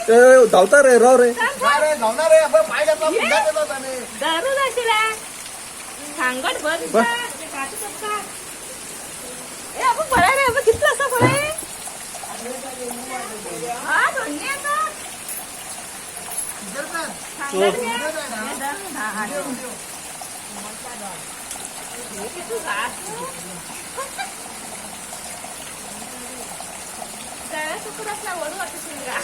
धावता रे राव रे अरे धावणार रे आपण पाय घातला पुन्हा गेलो त्याने दारू जाशीला सांगत बस बस. ए आपण पळाय रे आपण किती असं पळाय हा दोन्ही आता सांगत घ्या. हे धर, हा, हा, ठेव. हे किती घास. तळ्या सुकरातला वडू वाटत शिंगा.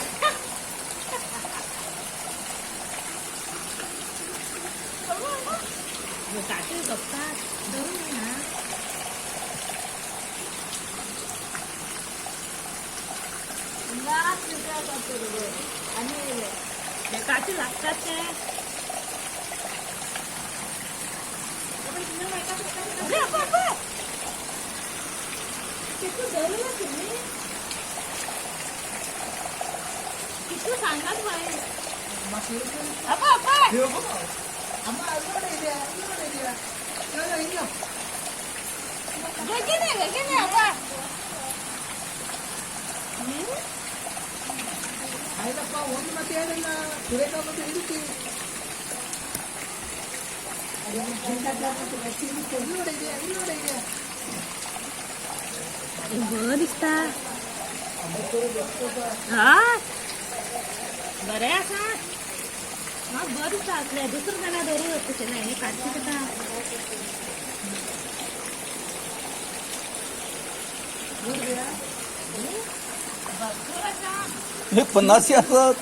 काटे गप्पात धरून आहे ना आणि ते काटे लागतात ते अरे अप्पा किती धरूनच तुम्ही किती सांगाच बाई अप्पा गगे अप्पा बरं दिसता हा बरे असा मग बरं दिसता असल्या दुसरं जण धरू तसे नाही काढते का हे 50 असं